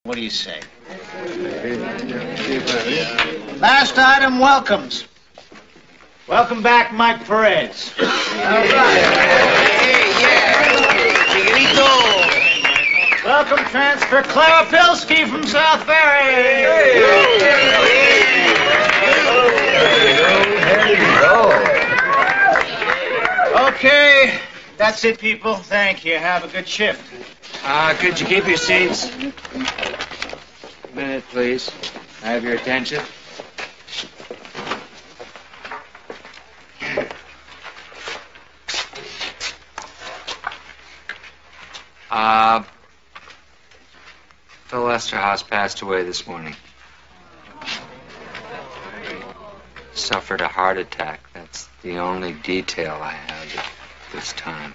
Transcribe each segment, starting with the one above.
What do you say? Last item, welcomes. Welcome back, Mike Perez. All right. Chiquito. Welcome, transfer Clara Pilsky from South Ferry. Okay, that's it, people. Thank you. Have a good shift. Could you keep your seats? A minute, please. I have your attention. Phil Esterhaus passed away this morning. Suffered a heart attack. That's the only detail I have at this time.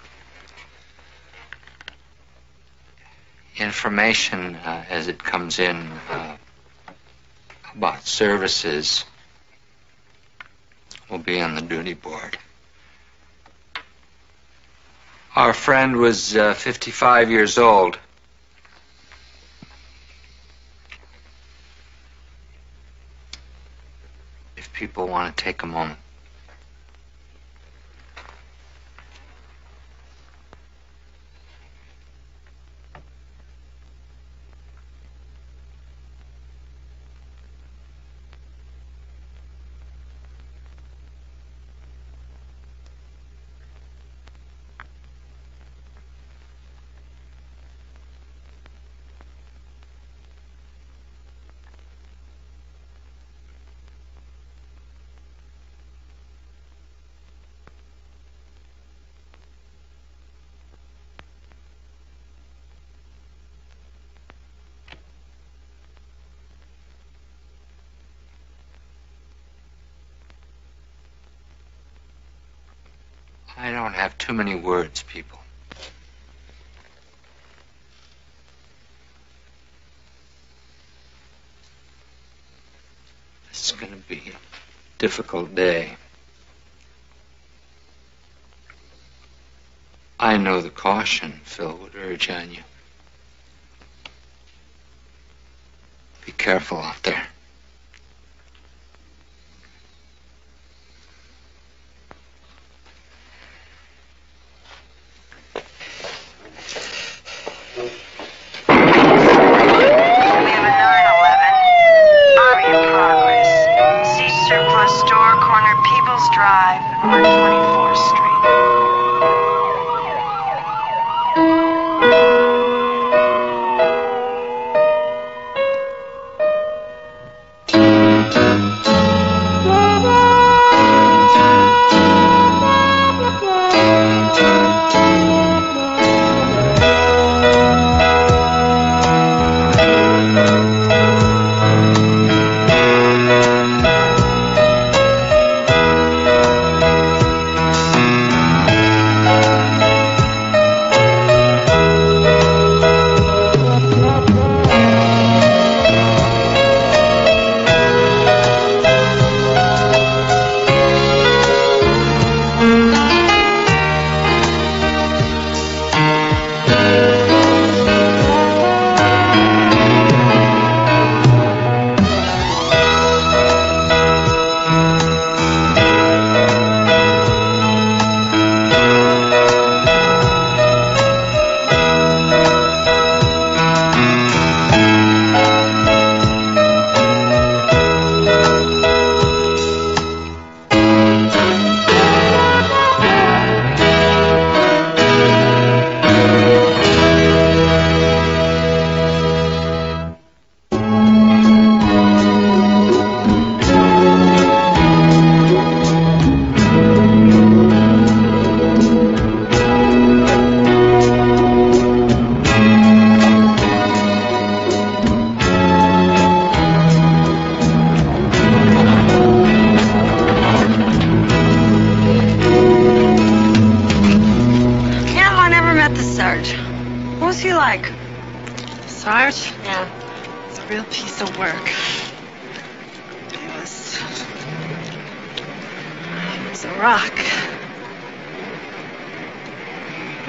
Information as it comes in about services will be on the duty board. Our friend was 55 years old. If people want to take a moment. I don't have too many words, people. This is going to be a difficult day. I know the caution Phil would urge on you. Be careful out there.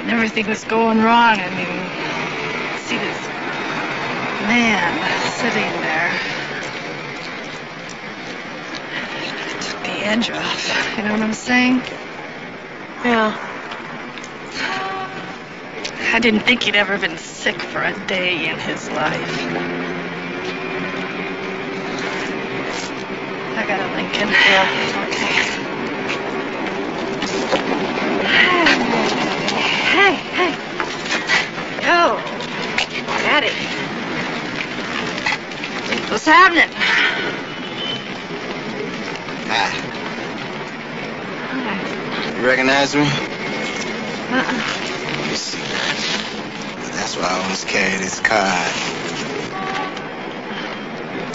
Everything was going wrong. I mean, see this man sitting there. It took the edge off. You know what I'm saying? Yeah. I didn't think he'd ever been sick for a day in his life. I got a Lincoln. Yeah. Okay. Hey. Yo. Daddy. What's happening? Hi. You recognize me? You see. That's why I always carry this card.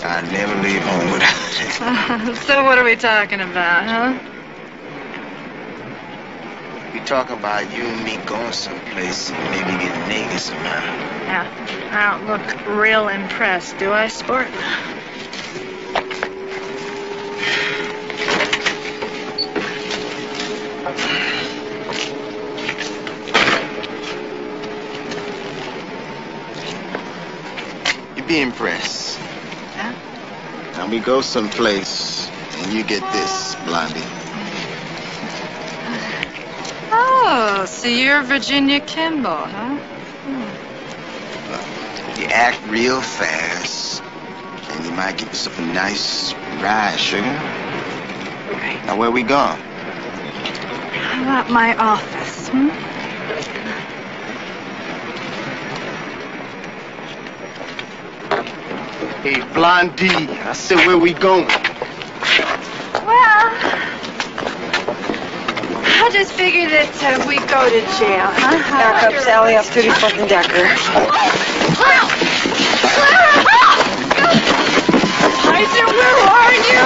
I never leave home without it. So what are we talking about, huh? We talking about you and me going someplace and maybe getting naked somehow. Yeah. I don't look real impressed, do I, sport? You be impressed. Yeah? Now we go someplace and you get this, Blondie. Oh, so you're Virginia Kimball, huh? You act real fast, and you might give yourself a nice ride, sugar. Right. Now, where we going? How about my office, hmm? Hey, Blondie, I said, where we going? Well, I just figured that we go to jail, huh? Back up, Sally, off 34th and Decker. Kaiser, where are you?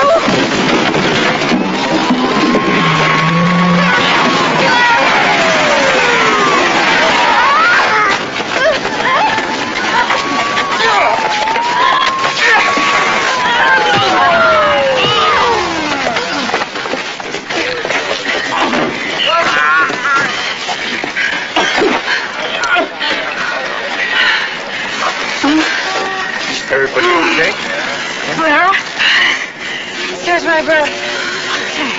Everybody okay? Clara? Here's my breath. Okay.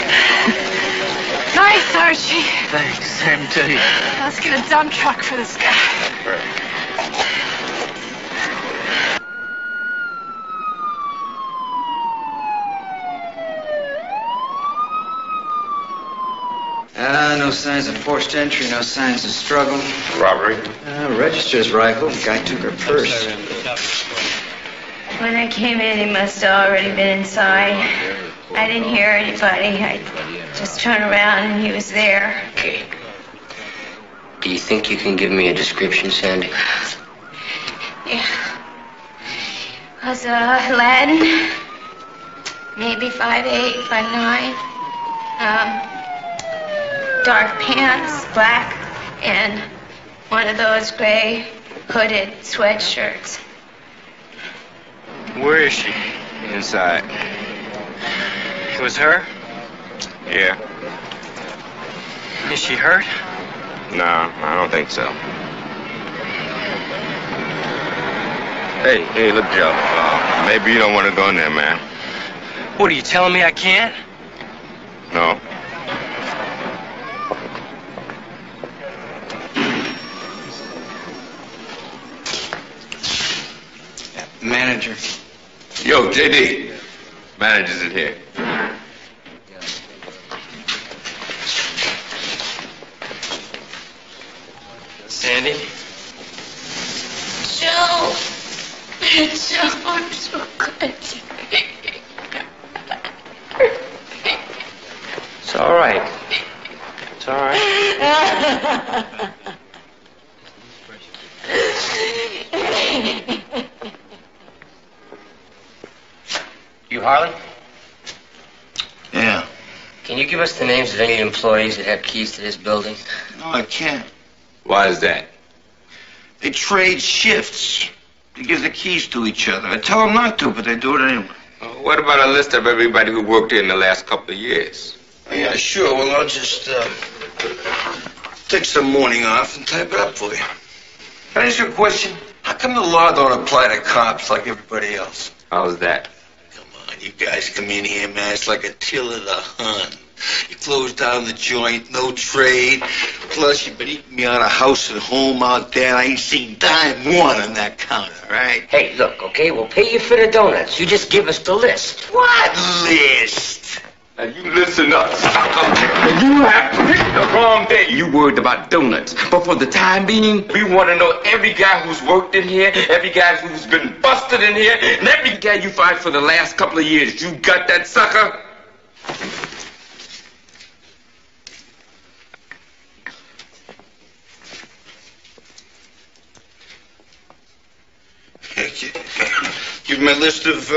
Nice, Archie. Thanks. Same to you. Let's get a dump truck for this guy. No signs of forced entry, no signs of struggle. Robbery? Register's rifle. Guy took her purse. When I came in, he must have already been inside. I didn't hear anybody. I just turned around and he was there. Okay. Do you think you can give me a description, Sandy? Yeah. Was Latin, maybe 5'8", 5'9". Dark pants, black, and one of those gray hooded sweatshirts. Where is she? Inside. It was her? Yeah. Is she hurt? No, I don't think so. Hey, look, Joe. Maybe you don't want to go in there, man. What, are you telling me I can't? No. Manager. Yo, JD. Manager's in here. Sandy? Joe! Joe, I'm so glad It's all right. It's all right. You Harlan? Yeah. Can you give us the names of any employees that have keys to this building? No, I can't. Why is that? They trade shifts. They give the keys to each other. I tell them not to, but they do it anyway. What about a list of everybody who worked here in the last couple of years? Yeah, sure. Well, I'll just take some morning off and type it up for you. Can I ask you a question? How come the law don't apply to cops like everybody else? How's that? Come on, you guys come in here, man. It's like a till of the hunt. You close down the joint, no trade. Plus, you've been eating me out of house and home out there. I ain't seen dime one on that counter, right? Hey, look, okay, we'll pay you for the donuts. You just give us the list. What list? Now you listen up, sucker. You have picked the wrong day. You worried about donuts. But for the time being, we want to know every guy who's worked in here, every guy who's been busted in here, and every guy you find for the last couple of years. You got that, sucker? Give me a list of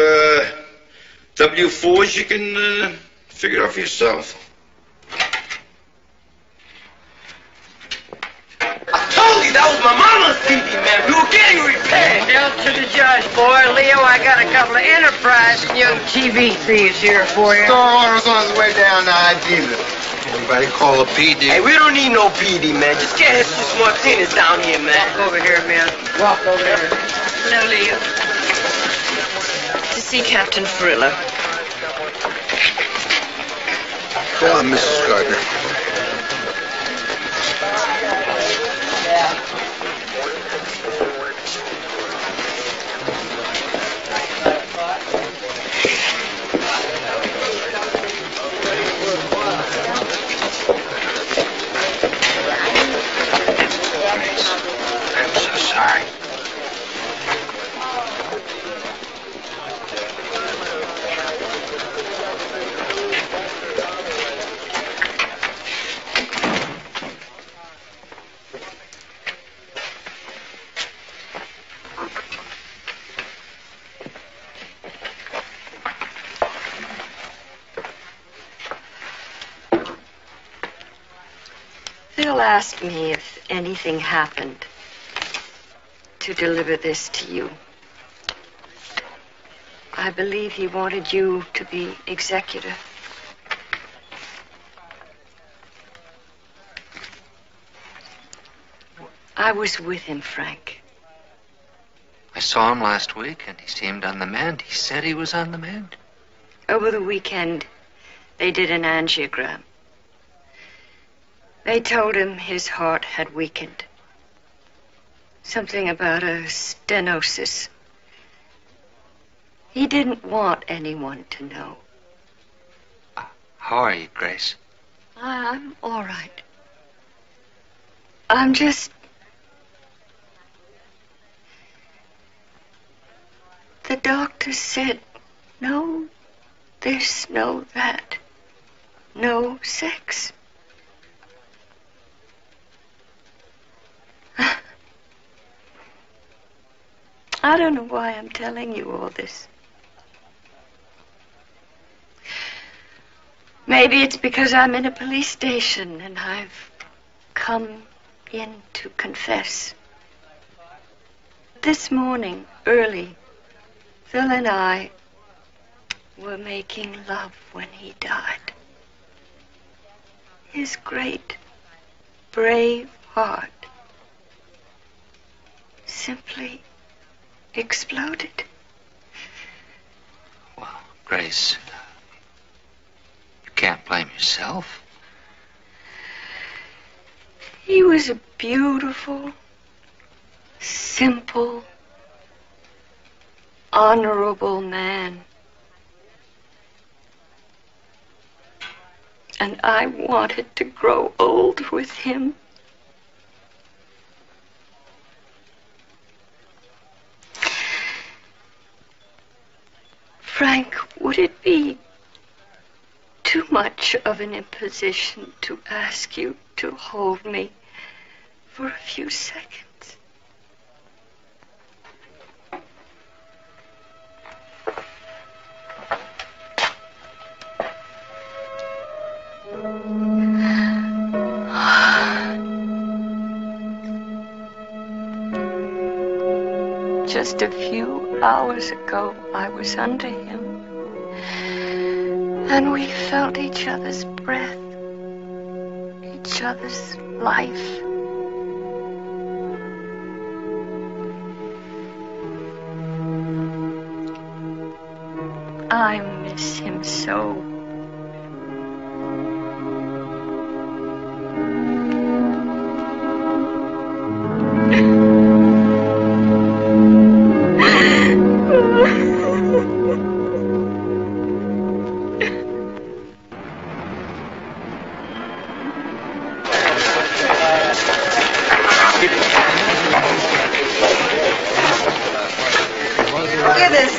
W4s. You can figure it out for yourself. I told you that was my mama's TV, man. We were getting repaired. Tell to the judge, boy. Leo, I got a couple of Enterprise young TV thieves here for you. Store order's on his way down now, Jesus. Anybody call a PD? Hey, we don't need no PD, man. Just get Jesus Martinez down here, man. Walk over here, man. Walk over here. No, Leo. To see Captain Frillo. Call him Mrs. Gardner. I'm so sorry. Phil asked me if anything happened to deliver this to you. I believe he wanted you to be executor. I was with him, Frank. I saw him last week, and he seemed on the mend. He said he was on the mend. Over the weekend, they did an angiogram. They told him his heart had weakened. Something about a stenosis. He didn't want anyone to know. How are you, Grace? I'm all right. I'm just... The doctor said, no this, no that. No sex. I don't know why I'm telling you all this. Maybe it's because I'm in a police station and I've come in to confess. This morning, early, Phil and I were making love when he died. His great, brave heart simply exploded. Well, Grace, you can't blame yourself. He was a beautiful, simple, honorable man. And I wanted to grow old with him. Frank, would it be too much of an imposition to ask you to hold me for a few seconds? Just a few hours ago, I was under him, and we felt each other's breath, each other's life. I miss him so. Look at this.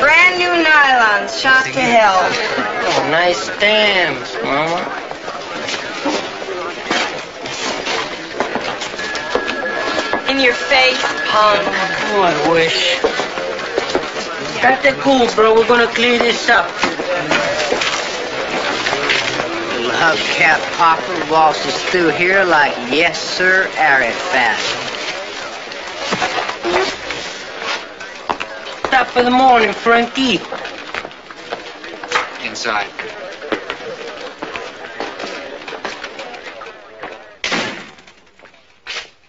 Brand new nylons, shot to hell. Oh, nice stamps, Mama. In your face, punk. Oh, I wish. Got that cool, bro. We're gonna clear this up. Little hubcap popper waltzes through here like yes, sir, Arafat. Top for the morning, Frankie. Inside.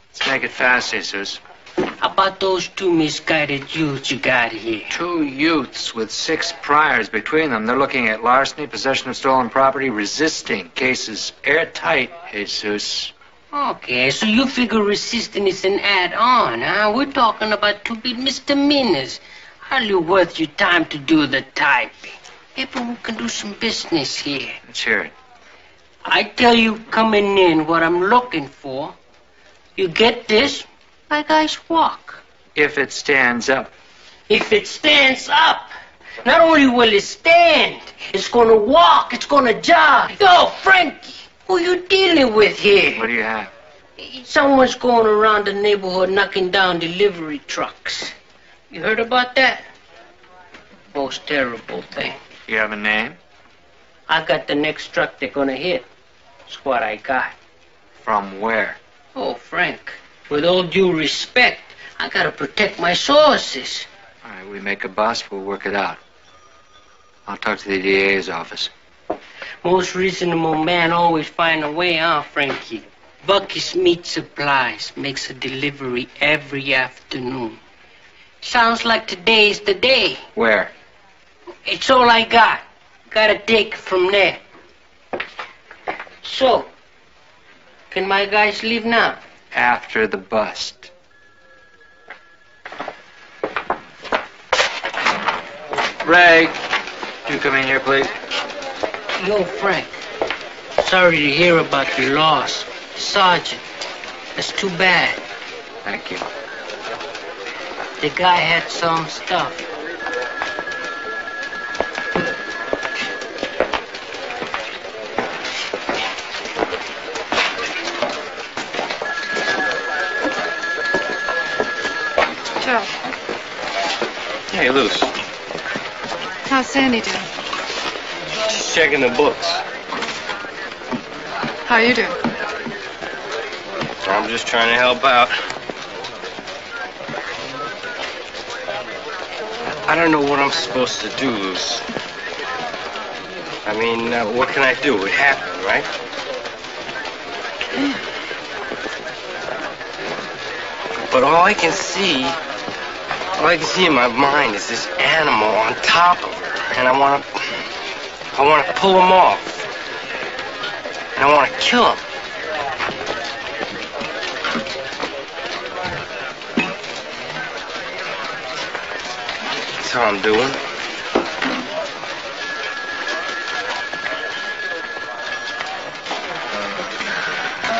Let's make it fast, Jesus. How about those two misguided youths you got here? 2 youths with 6 priors between them. They're looking at larceny, possession of stolen property, resisting. Cases airtight, Jesus. Okay, so you figure resisting is an add-on, huh? We're talking about 2 big misdemeanors. Hardly worth your time to do the typing. Maybe we can do some business here. Let's hear it. I tell you coming in what I'm looking for. You get this, my guys walk. If it stands up. If it stands up, not only will it stand, it's gonna walk, it's gonna jog. Yo, Frankie, who you dealing with here? What do you have? Someone's going around the neighborhood knocking down delivery trucks. You heard about that? Most terrible thing. You have a name? I got the next truck they're gonna hit. That's what I got. From where? Oh, Frank, with all due respect, I gotta protect my sources. All right, we make a bust, we'll work it out. I'll talk to the DA's office. Most reasonable man always find a way, huh, Frankie? Bucky's Meat Supplies makes a delivery every afternoon. Sounds like today's the day. Where? It's all I got. Gotta take it from there. So, can my guys leave now? After the bust. Ray, you come in here, please. Yo, Frank. Sorry to hear about your loss. Sergeant, that's too bad. Thank you. The guy had some stuff. Joe, Hey, Luce. how's Sandy doing? Just checking the books. How you doing? I'm just trying to help out. I don't know what I'm supposed to do, Luce. I mean, what can I do? It happened, right? But all I can see in my mind is this animal on top of her, and I want to pull him off, and I want to kill him. That's how I'm doing.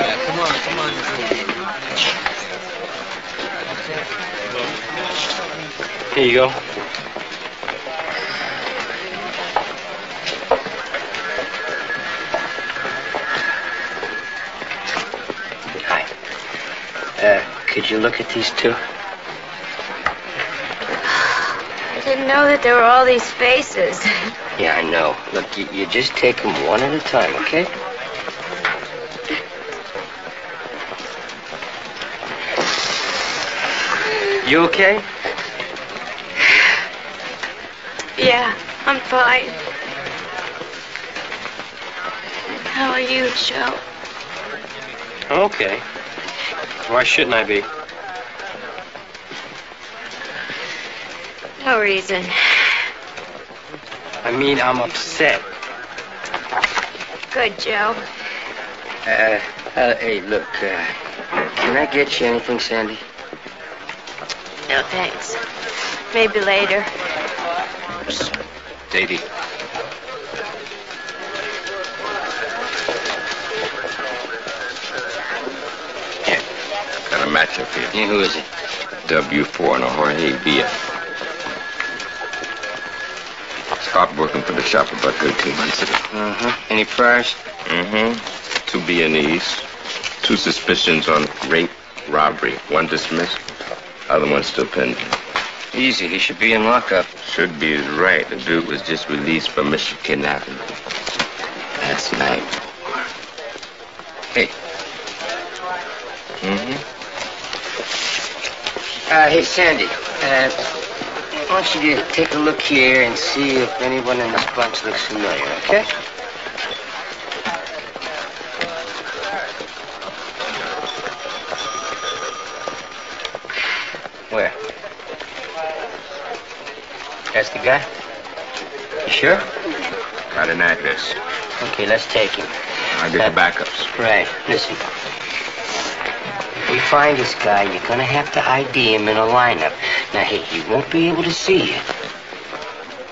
Yeah, come on. Here you go. Hi. Could you look at these two? I didn't know that there were all these faces. Yeah, I know. Look, you just take them one at a time, okay? You okay? Yeah, I'm fine. How are you, Joe? Okay. Why shouldn't I be? No reason. I mean, I'm upset. Good, Joe. Hey, look, can I get you anything, Sandy? No, thanks. Maybe later. Sadie. Yeah, got a match up here. Yeah, who is it? W4 and a Jorge Villa. Stopped working for the shop about 13 months ago. Any priors? 2 Viennese. 2 suspicions on rape, robbery. 1 dismissed. Other one still pending. Easy, he should be in lockup. Should be is right. The dude was just released from mission kidnapping. That's night. Hey. Hey, Sandy. I want you to take a look here and see if anyone in this bunch looks familiar, okay? Where? That's the guy? You sure? Got an address. Okay, let's take him. I'll get the backups. Right. Listen. If we find this guy, you're gonna have to ID him in a lineup. Now, hey, he won't be able to see you.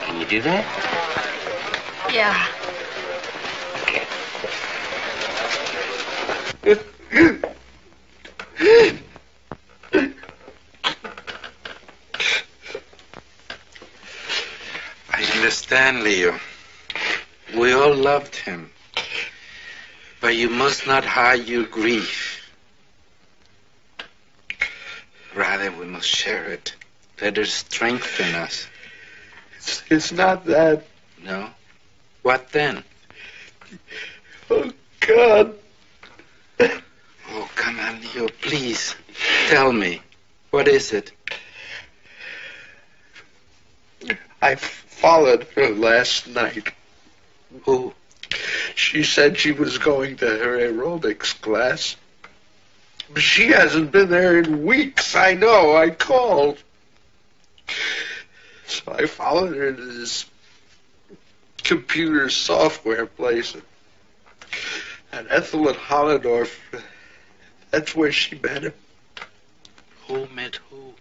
Can you do that? Yeah. Okay. I understand, Leo. We all loved him. But you must not hide your grief. Rather, we must share it. Let it strengthen us. It's not that. No? What then? Oh, God. Oh, come on, Leo, please. Tell me. What is it? I followed her last night. Who? She said she was going to her aerobics class. She hasn't been there in weeks. I know. I called. So I followed her to this computer software place at Ethel and Hollendorf. That's where she met him. Who met who?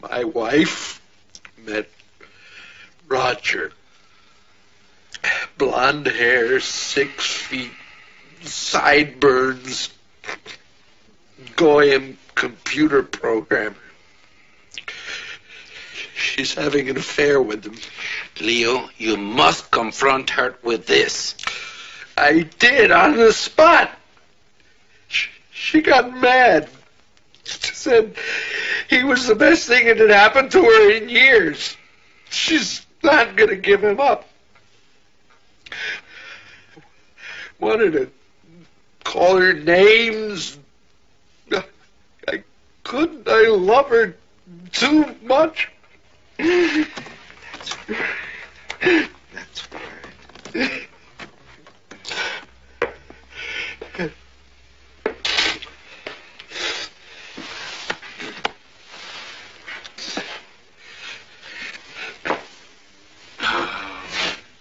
My wife met Roger. Blonde hair, 6 feet, sideburns, Goyim computer programmer. She's having an affair with him. Leo, you must confront her with this. I did, on the spot. She got mad. She said he was the best thing that had happened to her in years. She's not going to give him up. Wanted to call her names. I couldn't. I love her too much. That's right.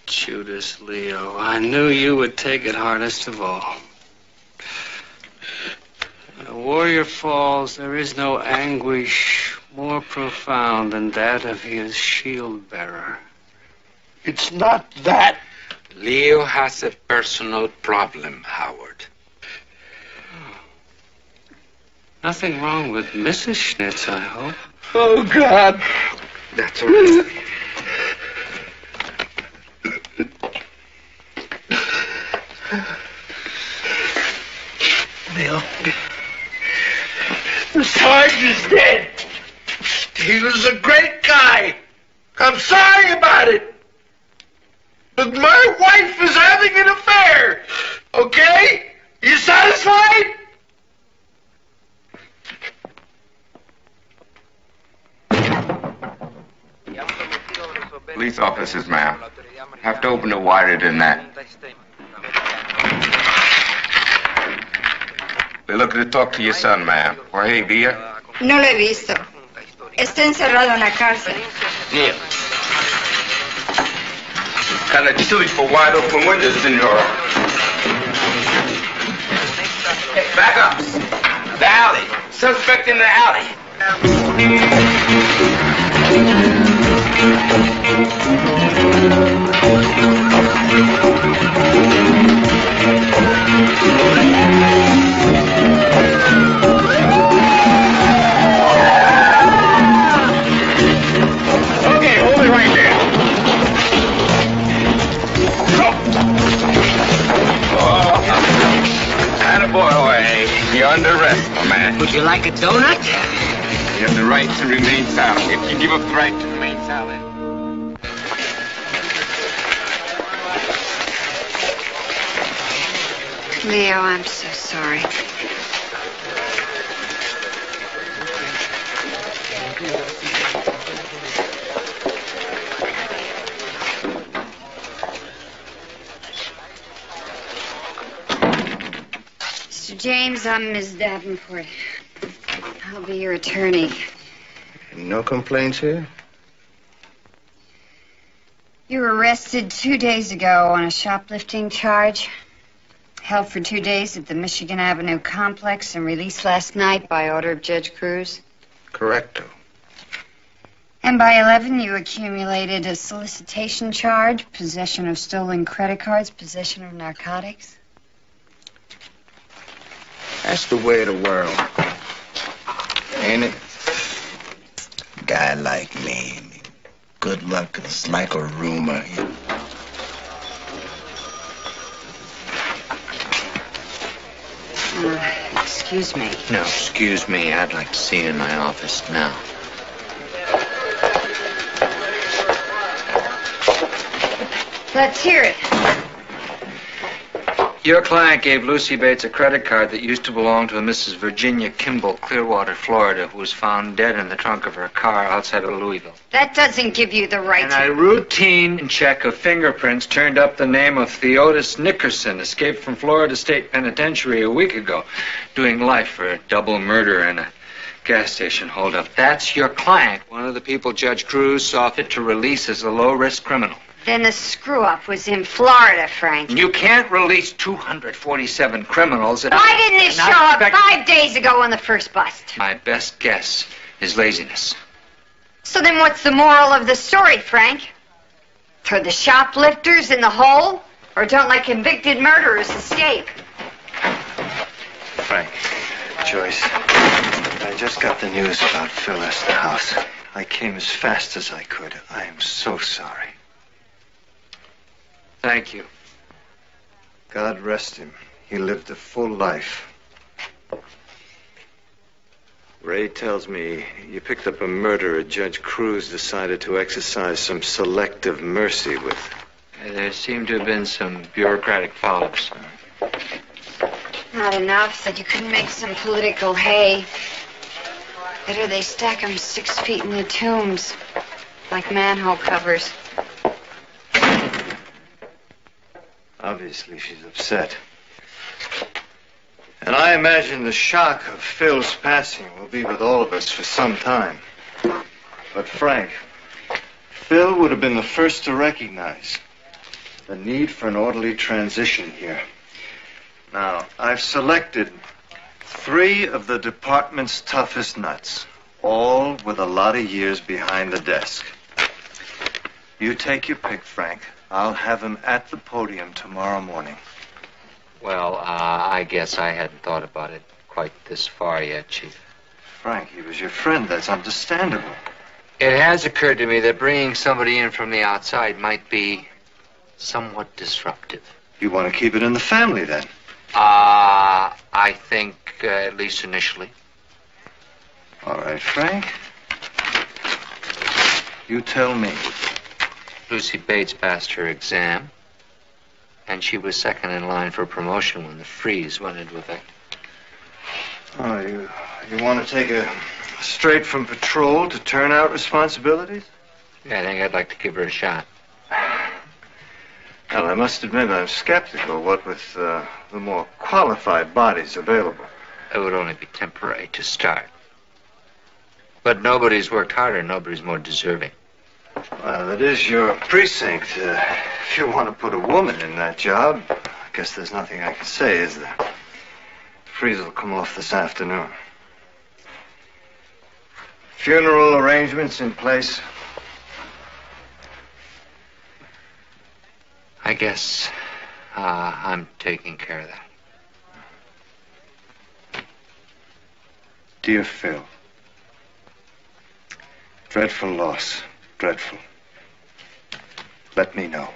Judas, Leo, I knew you would take it hardest of all. When a warrior falls, there is no anguish more profound than that of his shield bearer. It's not that. Leo has a personal problem, Howard. Nothing wrong with Mrs. Schnitz, I hope. Oh, God. That's all right. Leo, the sergeant's dead. He was a great guy. I'm sorry about it. But my wife is having an affair. Okay? You satisfied? Police officers, ma'am. Have to open it wider than that. We're looking to talk to your son, ma'am. Jorge Villa. No lo he visto. Está encerrado en la cárcel. Neil, kind of chilly for wide open windows, senor. Hey, back up. The alley. Suspect in the alley. Okay, hold it right there. Attaboy. You're under arrest, my man. Would you like a donut? You have the right to remain silent. If you give up the right to remain silent. Leo, I'm so sorry. Mr. James, I'm Ms. Davenport. I'll be your attorney. No complaints here? You were arrested 2 days ago on a shoplifting charge. Held for 2 days at the Michigan Avenue complex and released last night by order of Judge Cruz. Correcto. And by 11, you accumulated a solicitation charge, possession of stolen credit cards, possession of narcotics. That's the way of the world. Ain't it? Guy like me. Good luck is like a rumor. Excuse me. No, excuse me. I'd like to see you in my office now. Let's hear it. Your client gave Lucy Bates a credit card that used to belong to a Mrs. Virginia Kimball, Clearwater, Florida, who was found dead in the trunk of her car outside of Louisville. That doesn't give you the right And to... a routine check of fingerprints turned up the name of Theodis Nickerson, escaped from Florida State Penitentiary a week ago, doing life for a double murder and a gas station holdup. That's your client, one of the people Judge Cruz saw fit to release as a low-risk criminal. Then the screw-up was in Florida, Frank. You can't release 247 criminals. Why didn't they show up 5 days ago on the first bust? My best guess is laziness. So then what's the moral of the story, Frank? For the shoplifters in the hole? Or don't let convicted murderers escape? Frank, Joyce, I just got the news about Phyllis, the house. I came as fast as I could. I am so sorry. Thank you. God rest him. He lived a full life. Ray tells me you picked up a murderer Judge Cruz decided to exercise some selective mercy with. There seemed to have been some bureaucratic follow-ups. Not enough that you couldn't make some political hay. Better they stack 'em 6 feet in the tombs, like manhole covers. Obviously, she's upset. And I imagine the shock of Phil's passing will be with all of us for some time. But Frank, Phil would have been the first to recognize the need for an orderly transition here. Now, I've selected 3 of the department's toughest nuts, all with a lot of years behind the desk. You take your pick, Frank. I'll have him at the podium tomorrow morning. Well, I guess I hadn't thought about it quite this far yet, Chief. Frank, he was your friend. That's understandable. It has occurred to me that bringing somebody in from the outside might be somewhat disruptive. You want to keep it in the family, then? I think, at least initially. All right, Frank. You tell me. Lucy Bates passed her exam, and she was second in line for promotion when the freeze went into effect. Oh, you want to take a straight from patrol to turnout responsibilities? Yeah, I think I'd like to give her a shot. Well, I must admit I'm skeptical, what with the more qualified bodies available. It would only be temporary to start. But nobody's worked harder, nobody's more deserving. Well, it is your precinct. If you want to put a woman in that job, I guess there's nothing I can say, is there? Freeze will come off this afternoon. Funeral arrangements in place? I guess I'm taking care of that. Dear Phil, dreadful loss, dreadful. Let me know.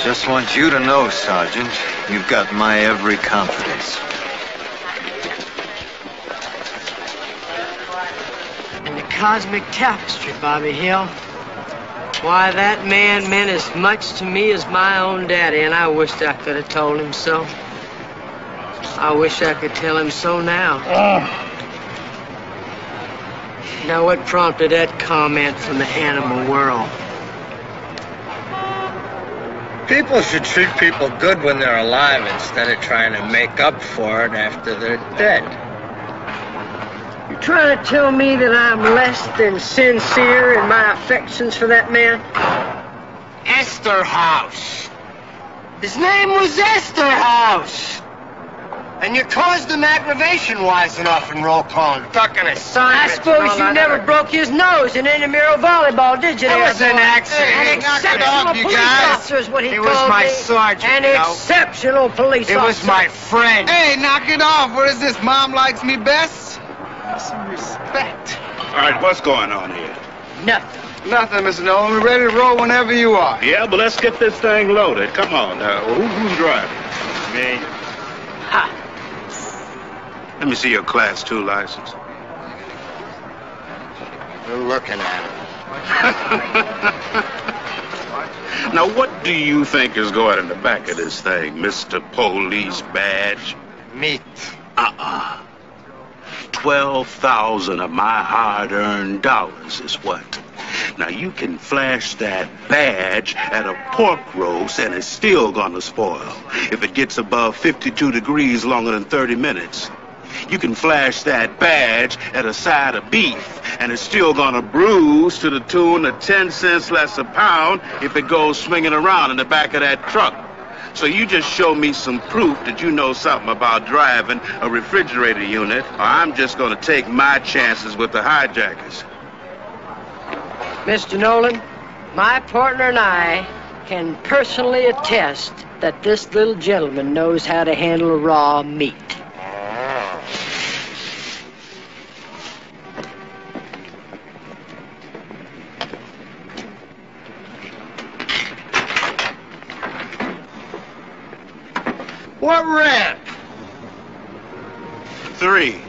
Just want you to know, Sergeant, you've got my every confidence. In the cosmic tapestry, Bobby Hill. Why, that man meant as much to me as my own daddy, and I wished I could have told him so. I wish I could tell him so now. Now, what prompted that comment from the animal world? People should treat people good when they're alive instead of trying to make up for it after they're dead. You're trying to tell me that I'm less than sincere in my affections for that man? Esterhaus. His name was Esterhaus. And you caused him aggravation wise enough in roll call and ducking assignments. I suppose you never broke his nose in intramural volleyball, did you? That was an accident. An exceptional police officer is what he called me. It was my sergeant. An exceptional police officer. It was my friend. Hey, knock it off. What is this? Mom likes me best? Some respect. All right, what's going on here? Nothing. Nothing, Mr. Nolan. We're ready to roll whenever you are. Yeah, but let's get this thing loaded. Come on. Who's driving? Me. Ha. Let me see your Class 2 license. We're looking at it. Now, what do you think is going in the back of this thing, Mr. Police Badge? Meat. 12,000 of my hard-earned dollars is what? Now, you can flash that badge at a pork roast and it's still gonna spoil if it gets above 52 degrees longer than 30 minutes. You can flash that badge at a side of beef and it's still gonna bruise to the tune of 10 cents less a pound if it goes swinging around in the back of that truck. So you just show me some proof that you know something about driving a refrigerator unit, or I'm just gonna take my chances with the hijackers. Mr. Nolan, my partner and I can personally attest that this little gentleman knows how to handle raw meat. What ramp? 3.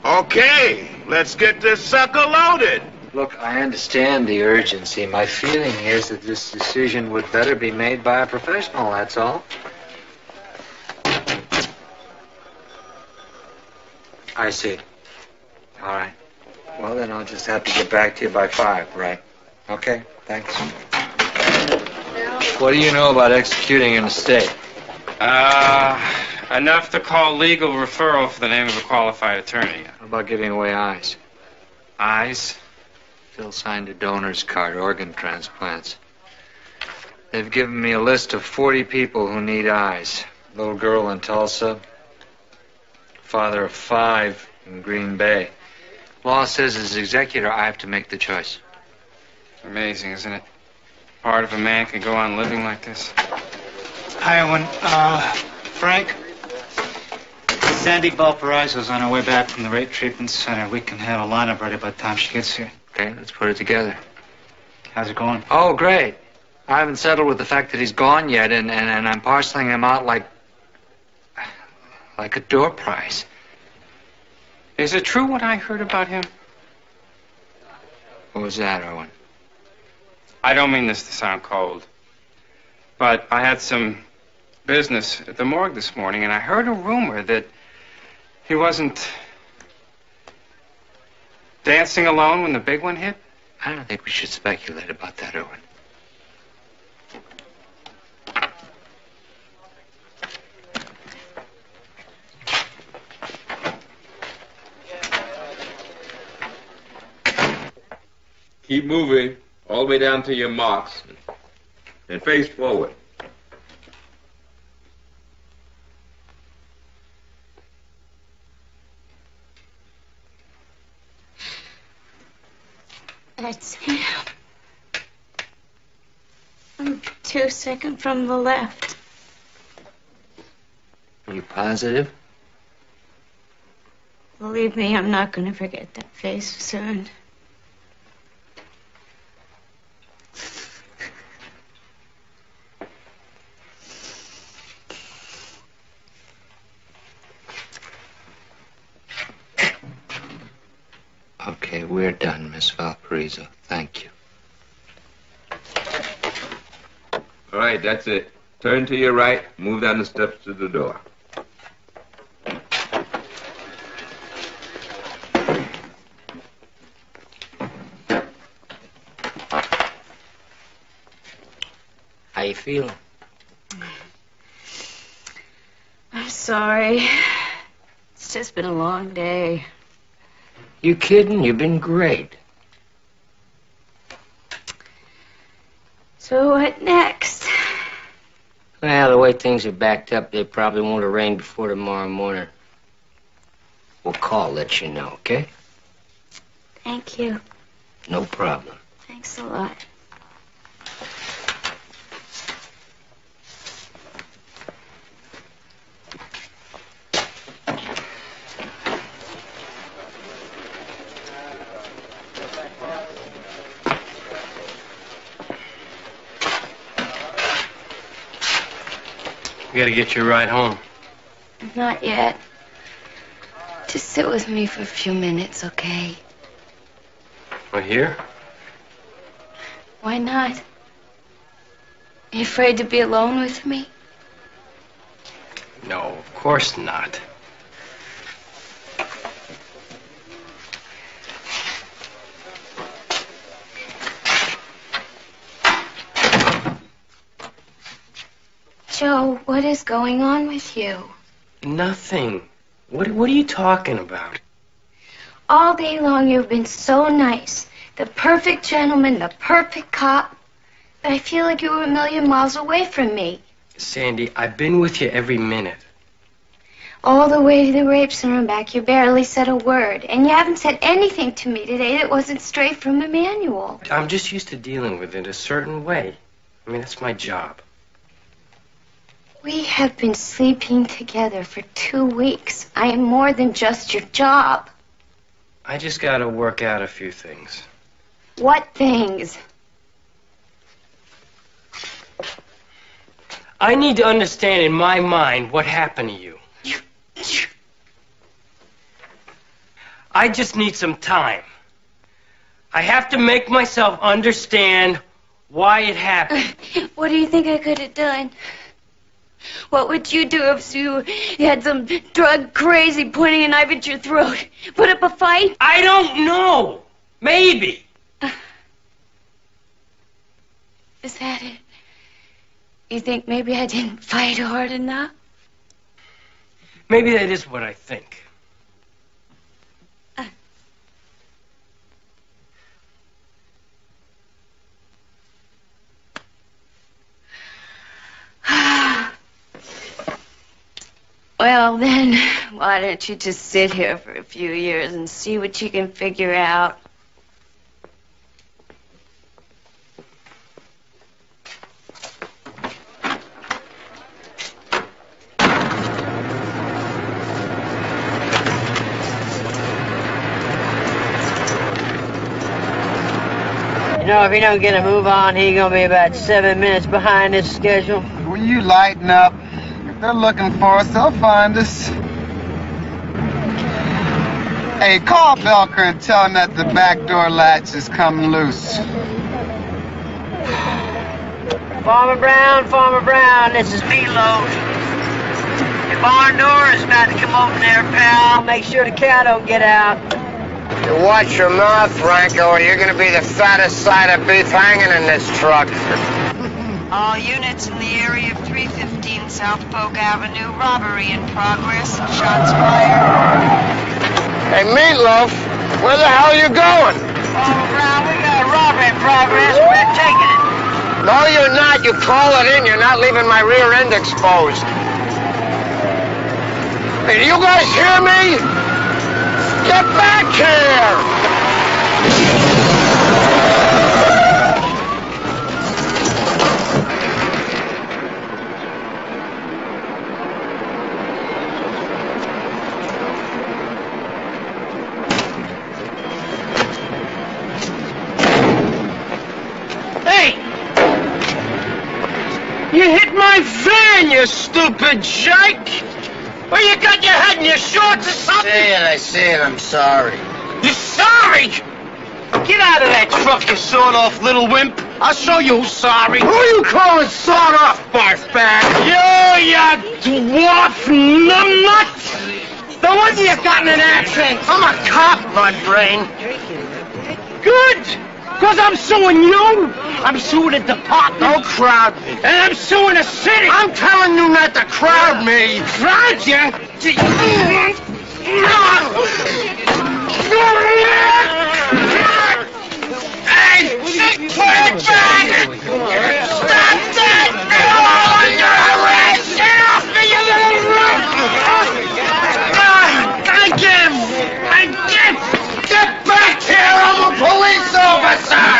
Okay, let's get this sucker loaded. Look, I understand the urgency. My feeling is that this decision would better be made by a professional, that's all. I see. All right. Well, then I'll just have to get back to you by 5, right? Okay, thanks. What do you know about executing an estate? Enough to call legal referral for the name of a qualified attorney. How about giving away eyes? Eyes? Phil signed a donor's card, organ transplants. They've given me a list of 40 people who need eyes. Little girl in Tulsa, father of 5 in Green Bay. Law says as executor, I have to make the choice. Amazing, isn't it? Part of a man can go on living like this. Hi, Owen. Frank? Sandy Valparaiso's on her way back from the rape treatment center. We can have a lineup ready by the time she gets here. Okay, let's put it together. How's it going? Oh, great. I haven't settled with the fact that he's gone yet, and I'm parceling him out like like a door prize. Is it true what I heard about him? What was that, Owen? I don't mean this to sound cold, but I had some business at the morgue this morning, and I heard a rumor that he wasn't dancing alone when the big one hit. I don't think we should speculate about that, Owen. Keep moving all the way down to your marks and face forward. That's him. I'm 2 seconds from the left. Are you positive? Believe me, I'm not going to forget that face soon. Okay, we're done, Miss Valparaiso. Thank you. All right, that's it. Turn to your right, move down the steps to the door. How you feeling? I'm sorry. It's just been a long day. You kidding? You've been great. So what next? Well, the way things are backed up, they probably won't have rained before tomorrow morning. We'll call, let you know, okay? Thank you. No problem. Thanks a lot. We gotta get you a ride home. Not yet. Just sit with me for a few minutes, okay? We're here? Why not? You afraid to be alone with me? No, of course not. Joe, what is going on with you? Nothing. What are you talking about? All day long you've been so nice. The perfect gentleman, the perfect cop. But I feel like you were a million miles away from me. Sandy, I've been with you every minute. All the way to the rape center and back, you barely said a word. And you haven't said anything to me today that wasn't straight from the manual. I'm just used to dealing with it a certain way. I mean, that's my job. We have been sleeping together for 2 weeks. I am more than just your job. I just gotta work out a few things. What things? I need to understand in my mind what happened to you. I just need some time. I have to make myself understand why it happened. What do you think I could have done? What would you do if you had some drug crazy pointing a knife at your throat? Put up a fight? I don't know. Maybe. Is that it? You think maybe I didn't fight hard enough? Maybe that is what I think. Well, then, why don't you just sit here for a few years and see what you can figure out? You know, if he don't get a move on, he gonna be about 7 minutes behind his schedule. Will you lighten up? If they're looking for us, they'll find us. Hey, call Belker and tell him that the back door latch is coming loose. Farmer Brown, this is Meatloaf. Your barn door is about to come open there, pal. Make sure the cow don't get out. You watch your mouth, Franco, or you're gonna be the fattest side of beef hanging in this truck. All units in the area of 315 South Polk Avenue. Robbery in progress. Shots fired. Hey, Meatloaf, where the hell are you going? Farmer Brown, we got a robbery in progress. We're taking it. No, you're not. You call it in. You're not leaving my rear end exposed. Hey, do you guys hear me? Get back here! You hit my van, you stupid jerk! Or you got your head in your shorts or something? I see it, I'm sorry. You're sorry? Get out of that truck, you sawed-off little wimp. I'll show you who's sorry. Who you calling sawed-off, barfbag? You dwarf numbnut! No wonder you got an accent. I'm a cop, my brain. Good! Because I'm suing you, I'm suing the department. Don't crowd me. And I'm suing the city. I'm telling you not to crowd me. Crowd you? Hey, put it back! Stop that! You're under arrest! Get off me, you little Again! Get back here! I'm a police officer!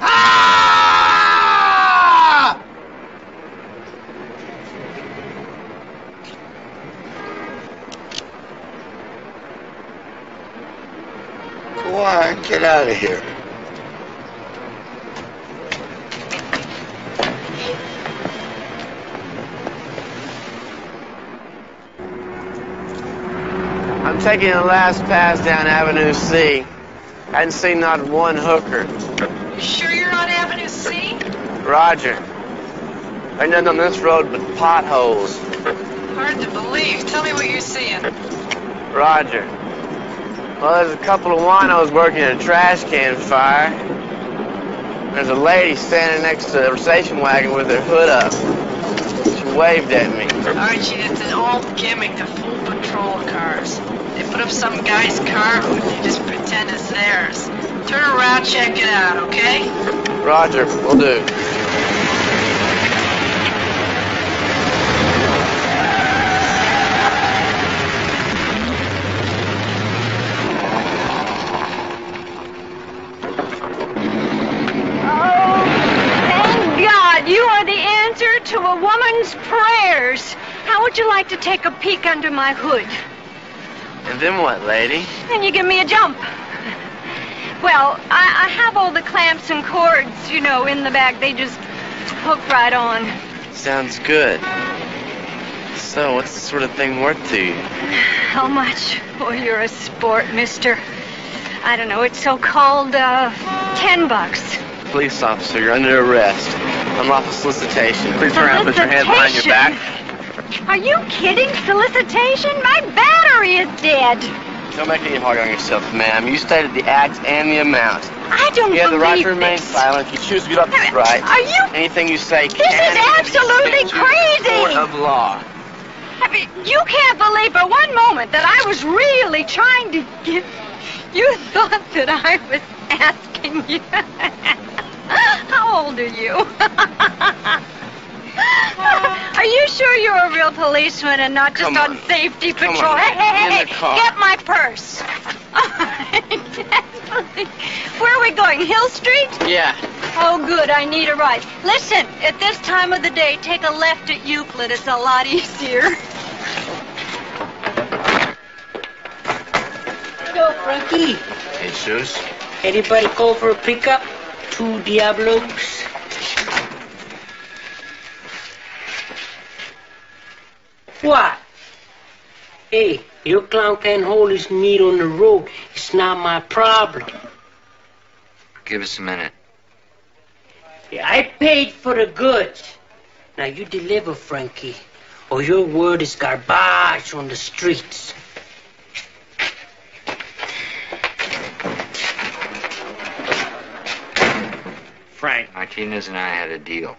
Ah! Go on, get out of here. I'm taking the last pass down Avenue C. Hadn't seen not one hooker. You sure you're on Avenue C? Roger. Ain't nothing on this road but potholes. Hard to believe. Tell me what you're seeing. Roger. Well, there's a couple of winos working a trash can fire. There's a lady standing next to the station wagon with her hood up. She waved at me. Archie, it's an old gimmick to fool patrol cars. They put up some guy's car hood and they just pretend it's theirs. Turn around, check it out, okay? Roger, will do. You are the answer to a woman's prayers. How would you like to take a peek under my hood? And then what, lady? Then you give me a jump. Well, I have all the clamps and cords, you know, in the bag. They just hook right on. Sounds good. So, what's the sort of thing worth to you? How much? Boy, you're a sport, mister. I don't know, it's so-called, $10. Police officer, you're under arrest. Unlawful solicitation. Please turn around and put your hand behind your back. Are you kidding? Solicitation? My battery is dead. Don't make it any harder on yourself, ma'am. You stated the act and the amount. I don't You have the right believe to remain this. silent. If you choose to get up, that's right. Are you... Anything you say This can is absolutely crazy. Court of law. I mean, you can't believe for one moment that I was really trying to get... You thought that I was asking you... How old are you? Are you sure you're a real policeman and not just on safety patrol? Hey, get my purse. Where are we going, Hill Street? Yeah. Oh, good, I need a ride. Listen, at this time of the day, take a left at Euclid. It's a lot easier. Hello, Frankie. Jesus. Anybody call for a pickup? 2 Diablos. What? Hey, your clown can't hold his meat on the road. It's not my problem. Give us a minute. Yeah, I paid for the goods. Now you deliver, Frankie, or your word is garbage on the streets. Frank Martinez and I had a deal.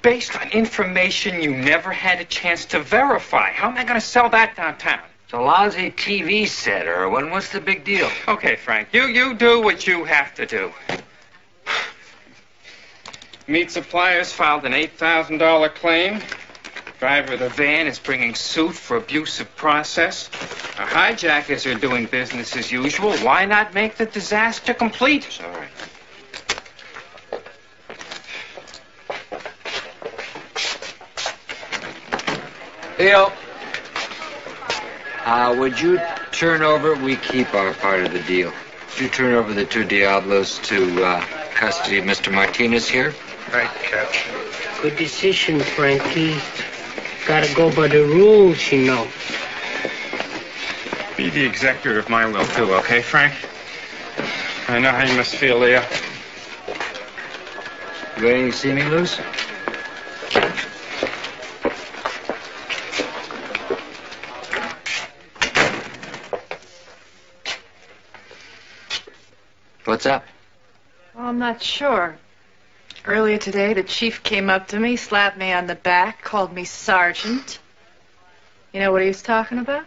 Based on information you never had a chance to verify. How am I going to sell that downtown? It's a lousy TV set, Irwin. What's the big deal? Okay, Frank, you do what you have to do. Meat suppliers filed an $8,000 claim. Driver of the van is bringing suit for abusive process. Our hijackers are doing business as usual. Why not make the disaster complete? Sorry. Leo, would you turn over? We keep our part of the deal. Would you turn over the two Diablos to custody of Mr. Martinez here? Right, Captain. Good decision, Frankie. Gotta go by the rules, you know. Be the executor of my will, too, okay, Frank? I know how you must feel, Leo. You waiting to see me, Luce? What's up? Well, I'm not sure. Earlier today, the chief came up to me, slapped me on the back, called me sergeant. You know what he was talking about?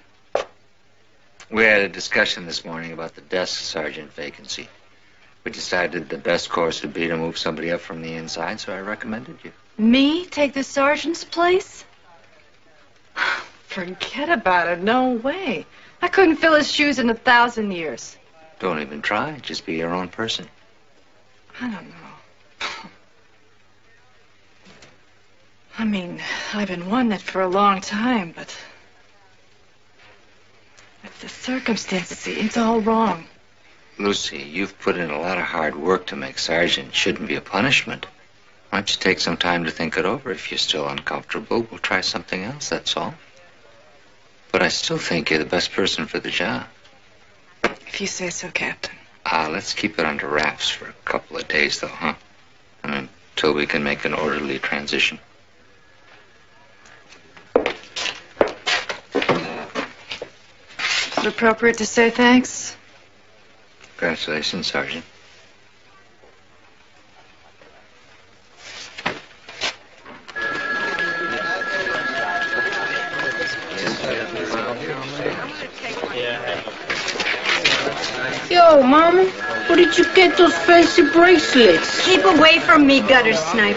We had a discussion this morning about the desk sergeant vacancy. We decided the best course would be to move somebody up from the inside, so I recommended you. Me take the sergeant's place? Forget about it. No way. I couldn't fill his shoes in 1,000 years. Don't even try. Just be your own person. I don't know. I mean, I've been wanting it for a long time, but with the circumstances, it's all wrong. Lucy, you've put in a lot of hard work to make sergeant. It shouldn't be a punishment. Why don't you take some time to think it over? If you're still uncomfortable, we'll try something else, that's all. But I still think you're the best person for the job. If you say so, Captain. Let's keep it under wraps for a couple of days, though, huh? I mean, until we can make an orderly transition. Is it appropriate to say thanks? Congratulations, Sergeant. Yo, Mama, where did you get those fancy bracelets? Keep away from me, gutter snipe.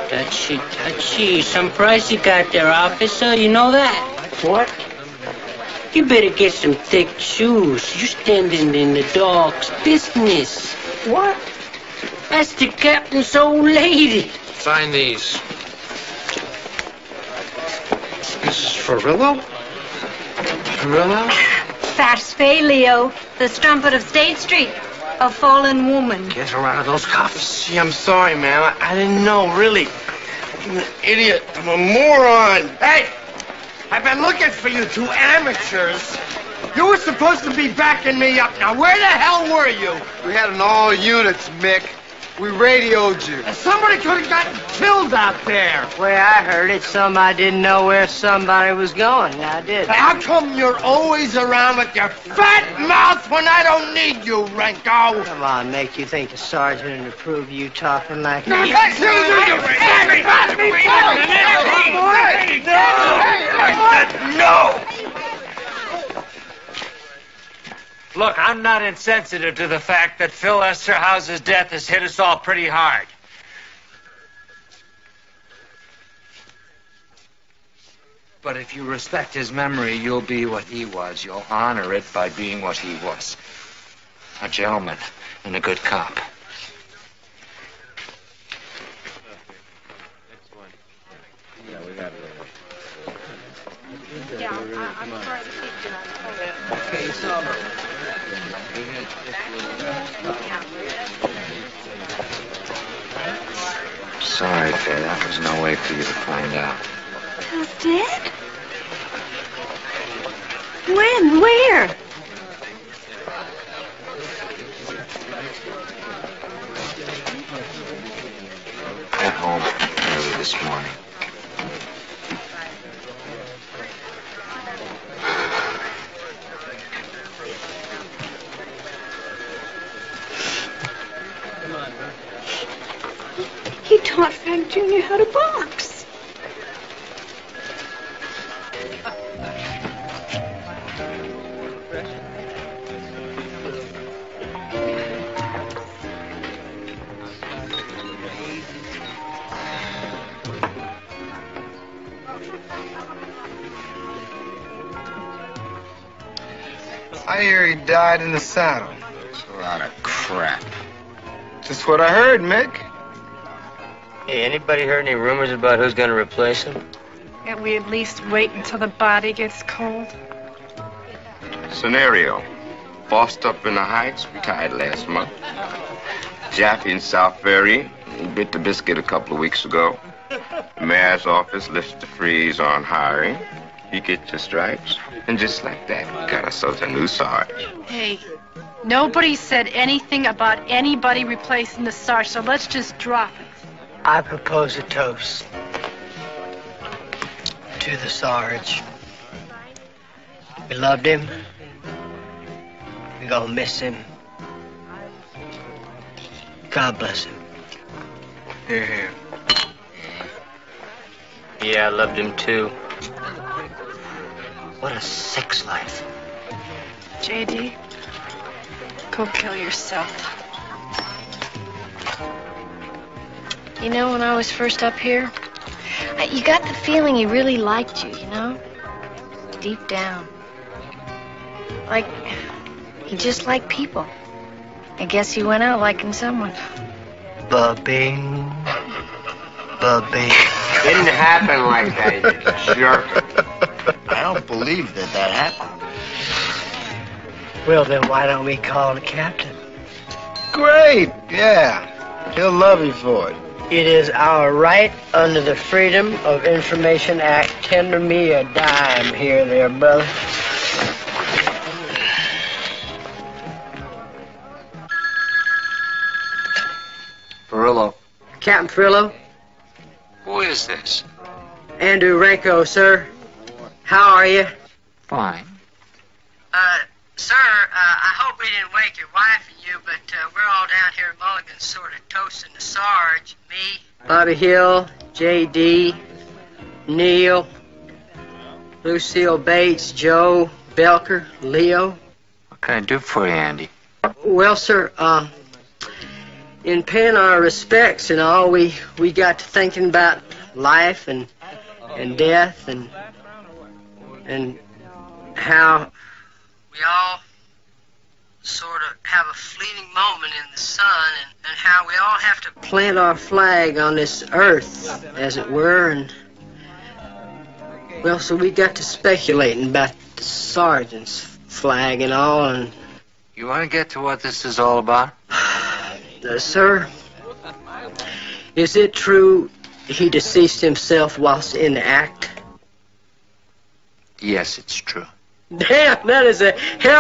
Touchy. Some price you got there, officer. You know that? What? You better get some thick shoes. You're standing in the dog's business. What? That's the captain's old lady. Sign these. This is Farillo? Farillo? Fast Fay, Leo, the strumpet of State Street, a fallen woman. Get her out of those cuffs. Gee, I'm sorry, man. I didn't know, really. I'm an idiot. I'm a moron. Hey! I've been looking for you two amateurs. You were supposed to be backing me up. Now, where the hell were you? We had an all units, Mick. We radioed you. Somebody could have gotten killed out there. Way I heard it, I didn't know where somebody was going. I did. How come you're always around with your fat mouth when I don't need you, Renko? Come on, make you think the sergeant would approve you talking like No, that? No! Look, I'm not insensitive to the fact that Phil Esterhouse's death has hit us all pretty hard. But if you respect his memory, you'll be what he was. You'll honor it by being what he was. A gentleman and a good cop. Yeah, we got it. Yeah, I'm sorry to keep you on. Okay, so... Sorry, Faye. That was no way for you to find out. Phil's dead? When? Where? At home early this morning. He taught Frank Jr. how to box. I hear he died in the saddle. It's a lot of crap. Just what I heard, Mick. Hey, anybody heard any rumors about who's gonna replace him? Can't we at least wait until the body gets cold? Scenario. Bossed up in the Heights, retired last month. Jaffe in South Ferry, he bit the biscuit a couple of weeks ago. The mayor's office lifts the freeze on hiring. He gets the stripes. And just like that, we got ourselves a new sarge. Hey, nobody said anything about anybody replacing the sarge, so let's just drop it. I propose a toast to the Sarge. We loved him. We're gonna miss him. God bless him. Hear, hear. Yeah, I loved him too. What a sex life. JD, go kill yourself. You know, when I was first up here, you got the feeling he really liked you, you know? Deep down. Like, he just liked people. I guess he went out liking someone. Ba-bing. Ba-bing. Didn't happen like that, you jerk. I don't believe that happened. Well, then why don't we call the captain? Great, yeah. He'll love you for it. It is our right under the Freedom of Information Act. Tender me a dime here, there, brother. Perillo. Captain Frillo? Who is this? Andrew Ranko, sir. How are you? Fine. Sir, I hope we didn't wake your wife and you, but we're all down here at Mulligan's sort of toasting the Sarge. Me, Bobby Hill, J.D., Neil, Lucille Bates, Joe, Belker, Leo. What can I do for you, Andy? Well, sir, in paying our respects and all, we got to thinking about life and death and how we all sort of have a fleeting moment in the sun and how we all have to plant our flag on this earth, as it were, and well, so we got to speculating about the sergeant's flag and all, and You want to get to what this is all about? Sir, is it true he deceased himself whilst in the act? Yes, it's true. Damn, that is a hell